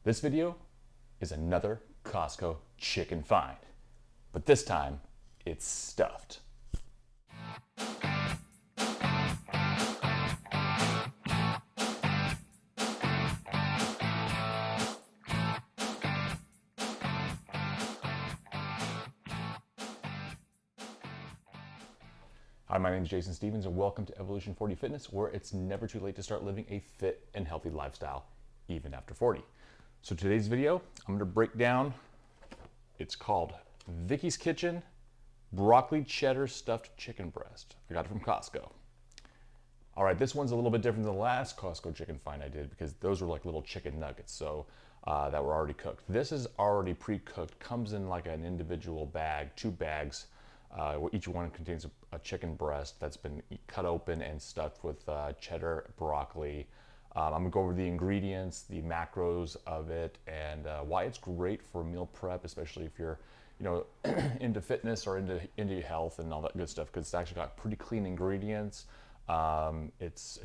This video is another Costco chicken find, but this time it's stuffed. Hi, my name is Jason Stevens and welcome to Evolution 40 Fitness, where it's never too late to start living a fit and healthy lifestyle, even after 40. So today's video, I'm gonna break down, it's called Vicky's Kitchen Broccoli Cheddar Stuffed Chicken Breast. I got it from Costco. All right, this one's a little bit different than the last Costco chicken find I did because those were like little chicken nuggets, so that were already cooked. This is already pre-cooked, comes in like an individual bag, 2 bags. Each one contains a chicken breast that's been cut open and stuffed with cheddar broccoli. I'm gonna go over the ingredients, the macros of it, and why it's great for meal prep, especially if you're, into fitness or into health and all that good stuff. Because it's actually got pretty clean ingredients. It's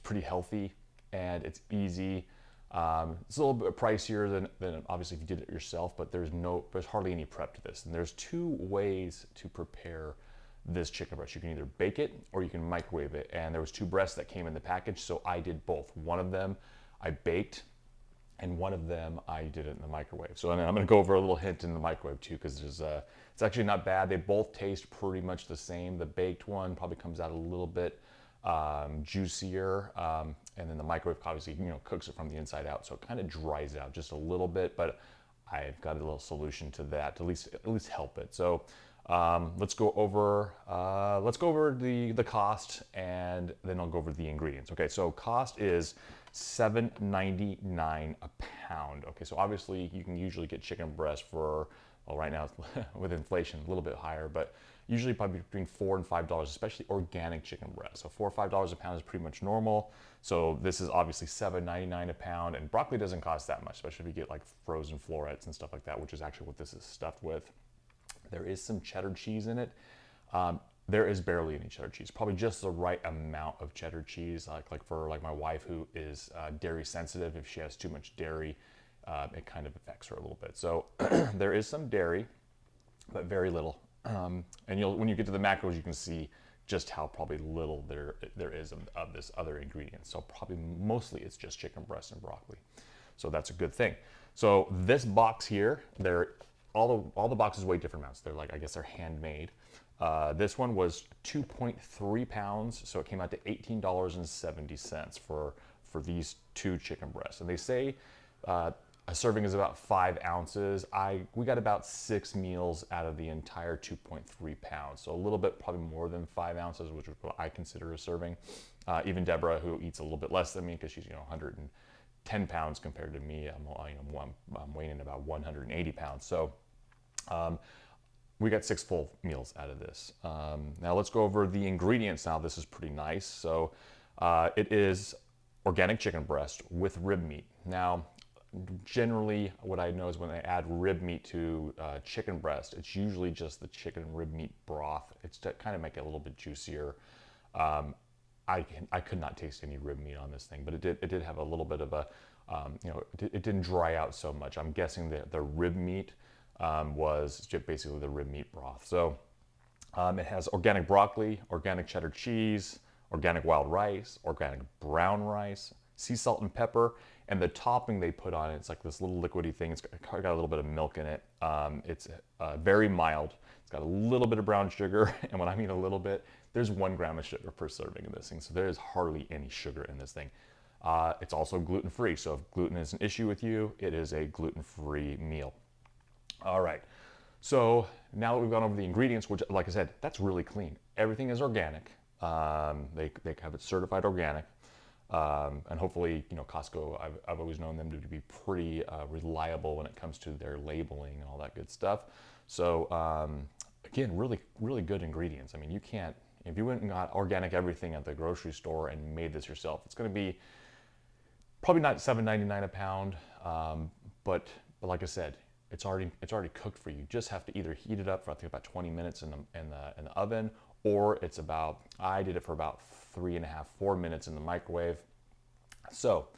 pretty healthy and it's easy. It's a little bit pricier than obviously if you did it yourself, but there's hardly any prep to this. And there's 2 ways to prepare this chicken breast. You can either bake it or you can microwave it. And there was 2 breasts that came in the package, so I did both. One of them I baked, and one of them I did it in the microwave. So I'm going to go over a little hint in the microwave too, because it's actually not bad. They both taste pretty much the same. The baked one probably comes out a little bit juicier, and then the microwave obviously cooks it from the inside out, so it kind of dries out just a little bit. But I've got a little solution to that to at least help it. So let's go over the cost, and then I'll go over the ingredients. Okay, so cost is $7.99 a pound. Okay, so obviously you can usually get chicken breast for, well, right now with inflation a little bit higher, but usually probably between $4 and $5, especially organic chicken breast. So $4 or $5 a pound is pretty much normal. So this is obviously $7.99 a pound, and broccoli doesn't cost that much, especially if you get like frozen florets and stuff like that, which is actually what this is stuffed with. There is some cheddar cheese in it. There is barely any cheddar cheese, probably just the right amount of cheddar cheese. Like for my wife, who is dairy sensitive, if she has too much dairy, it kind of affects her a little bit. So there is some dairy, but very little. And when you get to the macros, you can see just how probably little there is of this other ingredient. So probably mostly it's just chicken breast and broccoli. So that's a good thing. So this box here, all the boxes weigh different amounts. They're I guess they're handmade. This one was 2.3 pounds, so it came out to $18.70 for these 2 chicken breasts. And they say a serving is about 5 ounces. We got about 6 meals out of the entire 2.3 pounds. So a little bit, probably more than 5 ounces, which is what I consider a serving. Even Debra, who eats a little bit less than me, because she's 110 pounds compared to me. I'm weighing in about 180 pounds. So we got 6 full meals out of this. Now let's go over the ingredients. Now this is pretty nice. So it is organic chicken breast with rib meat. Now, generally, what I know is when I add rib meat to chicken breast, it's usually just the chicken rib meat broth. It's to kind of make it a little bit juicier. I could not taste any rib meat on this thing, but it did have a little bit of a, it didn't dry out so much. I'm guessing that the rib meat was basically the rib meat broth. So it has organic broccoli, organic cheddar cheese, organic wild rice, organic brown rice, sea salt and pepper, and the topping they put on it, it's like this little liquidy thing. It's got a little bit of milk in it. It's very mild. It's got a little bit of brown sugar, and when I mean a little bit, there's 1 gram of sugar per serving in this thing, so there is hardly any sugar in this thing. It's also gluten-free, so if gluten is an issue with you, it is a gluten-free meal. All right, so now that we've gone over the ingredients, which, like I said, that's really clean. Everything is organic. They have it certified organic. And hopefully, Costco, I've always known them to be pretty reliable when it comes to their labeling and all that good stuff. So again, really, really good ingredients. I mean, if you went and got organic everything at the grocery store and made this yourself, it's going to be probably not $7.99 a pound, but like I said, it's already cooked for you. You just have to either heat it up for I think about 20 minutes in the oven, or I did it for about 3.5, 4 minutes in the microwave. So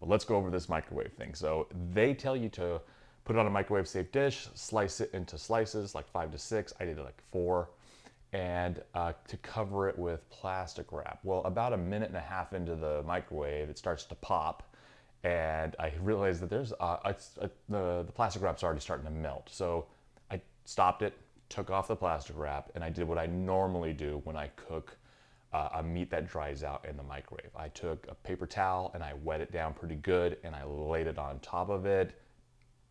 But let's go over this microwave thing. So they tell you to put it on a microwave safe dish, slice it into slices, like 5 to 6. I did like 4. And to cover it with plastic wrap. Well, about a minute and a half into the microwave, it starts to pop. And I realized that the plastic wrap's already starting to melt. So I stopped it, took off the plastic wrap, and I did what I normally do when I cook a meat that dries out in the microwave. I took a paper towel and I wet it down pretty good, and I laid it on top of it,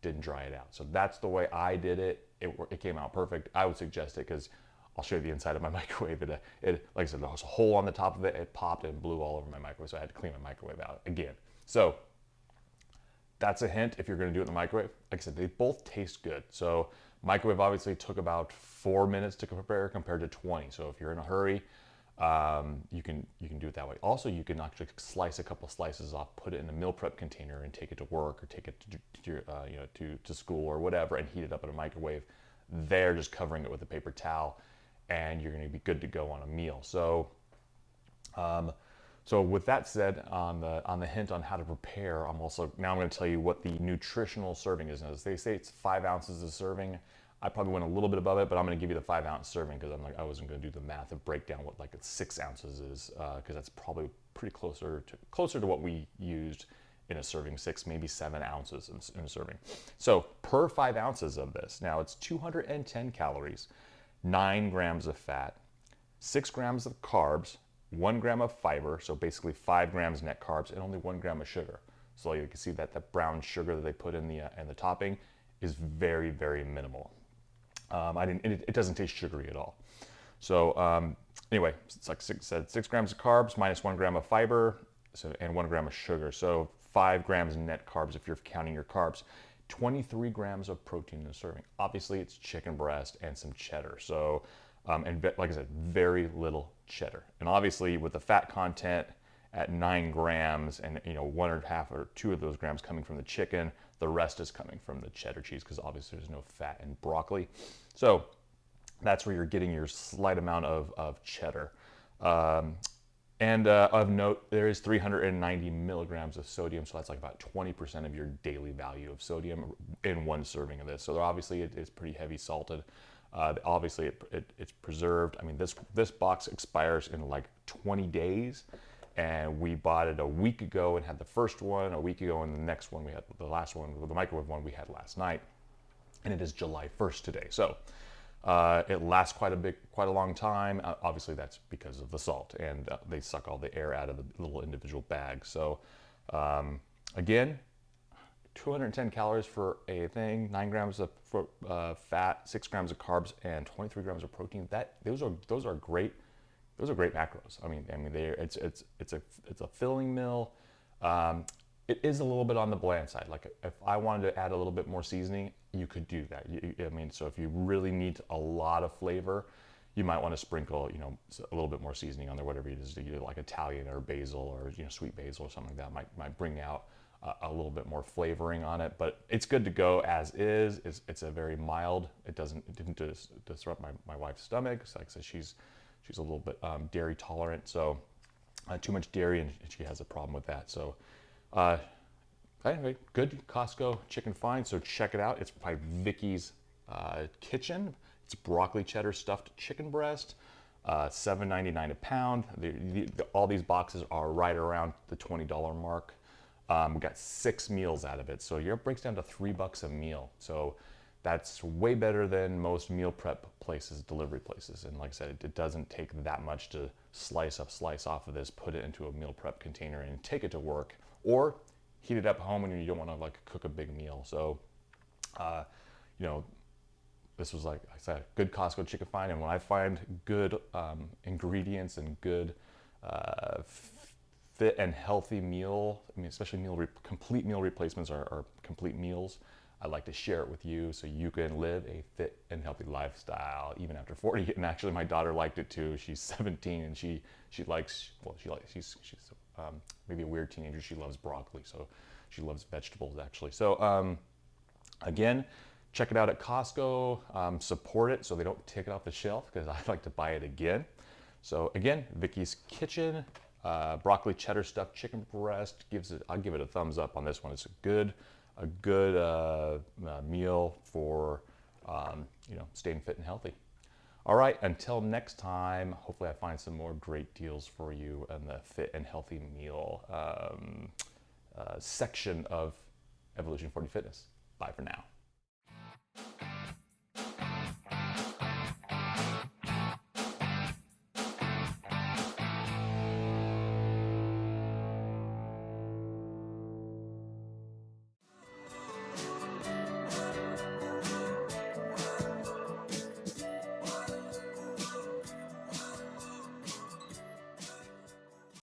didn't dry it out. So that's the way I did it. It came out perfect. I would suggest it because I'll show you the inside of my microwave. Like I said, there was a hole on the top of it. It popped and blew all over my microwave, so I had to clean my microwave out again. So that's a hint if you're going to do it in the microwave. Like I said, they both taste good. So microwave obviously took about 4 minutes to prepare compared to 20. So if you're in a hurry, you can do it that way. Also, you can actually slice a couple slices off, put it in a meal prep container, and take it to work or take it to school or whatever, and heat it up in a microwave. There, just covering it with a paper towel, and you're going to be good to go on a meal. So, so with that said, on the hint on how to prepare, I'm going to tell you what the nutritional serving is. Now, they say it's 5 ounces of serving. I probably went a little bit above it, but I'm going to give you the 5 ounce serving because I wasn't going to do the math and break down what like 6 ounces is because that's probably pretty closer to what we used in a serving, 6, maybe 7 ounces in a serving. So per 5 ounces of this, now it's 210 calories, 9 grams of fat, 6 grams of carbs, 1 gram of fiber, so basically 5 grams net carbs, and only 1 gram of sugar. So you can see that the brown sugar that they put in the topping is very, very minimal. It doesn't taste sugary at all. So anyway, it's like 6 grams of carbs minus 1 gram of fiber, and 1 gram of sugar. So 5 grams net carbs if you're counting your carbs. 23 grams of protein in a serving. Obviously, it's chicken breast and some cheddar. So, and like I said, very little cheddar. And obviously, with the fat content at 9 grams, and 1.5 or 2 of those grams coming from the chicken, the rest is coming from the cheddar cheese because obviously there's no fat in broccoli. So that's where you're getting your slight amount of cheddar. And of note, there is 390 milligrams of sodium, so that's like about 20% of your daily value of sodium in one serving of this. So obviously it's pretty heavy salted. Obviously it's preserved. I mean, this box expires in like 20 days, and we bought it a week ago and had the first one a week ago, and the next one we had, the last one, the microwave one we had last night, and it is July 1st today. So it lasts quite a long time. Obviously, that's because of the salt, and they suck all the air out of the little individual bags. So again, 210 calories for a thing, 9 grams of fat, 6 grams of carbs, and 23 grams of protein. Those are great. Those are great macros. I mean, it's a filling meal. It is a little bit on the bland side. Like if I wanted to add a little bit more seasoning, you could do that. So if you really need a lot of flavor, you might want to sprinkle, a little bit more seasoning on there, whatever it is, like Italian or basil or sweet basil or something like that might bring out a little bit more flavoring on it. But it's good to go as is. It's a very mild. It didn't disrupt my wife's stomach. So like I said, she's a little bit dairy tolerant, so too much dairy, and she has a problem with that. So anyway, good Costco chicken find, so check it out. It's by Vicky's Kitchen. It's broccoli cheddar stuffed chicken breast, $7.99 a pound. All these boxes are right around the $20 mark. We got 6 meals out of it, so it breaks down to $3 a meal. So that's way better than most meal prep places, delivery places. And like I said, it doesn't take that much to slice off of this, put it into a meal prep container, and take it to work, or heat it up at home when you don't want to like cook a big meal. So, this was, like I said, good Costco chicken find. And when I find good ingredients and good fit and healthy meal, especially complete meal replacements or complete meals, I like to share it with you so you can live a fit and healthy lifestyle even after 40. And actually, my daughter liked it too. She's 17 and she's maybe a weird teenager. She loves broccoli, so she loves vegetables actually. So again, check it out at Costco. Support it so they don't take it off the shelf, because I like to buy it again. So again, Vicky's Kitchen. Broccoli cheddar stuffed chicken breast I'll give it a thumbs up on this one. It's a good meal for staying fit and healthy. All right, until next time, hopefully I find some more great deals for you in the fit and healthy meal section of Evolution 40 Fitness. Bye for now.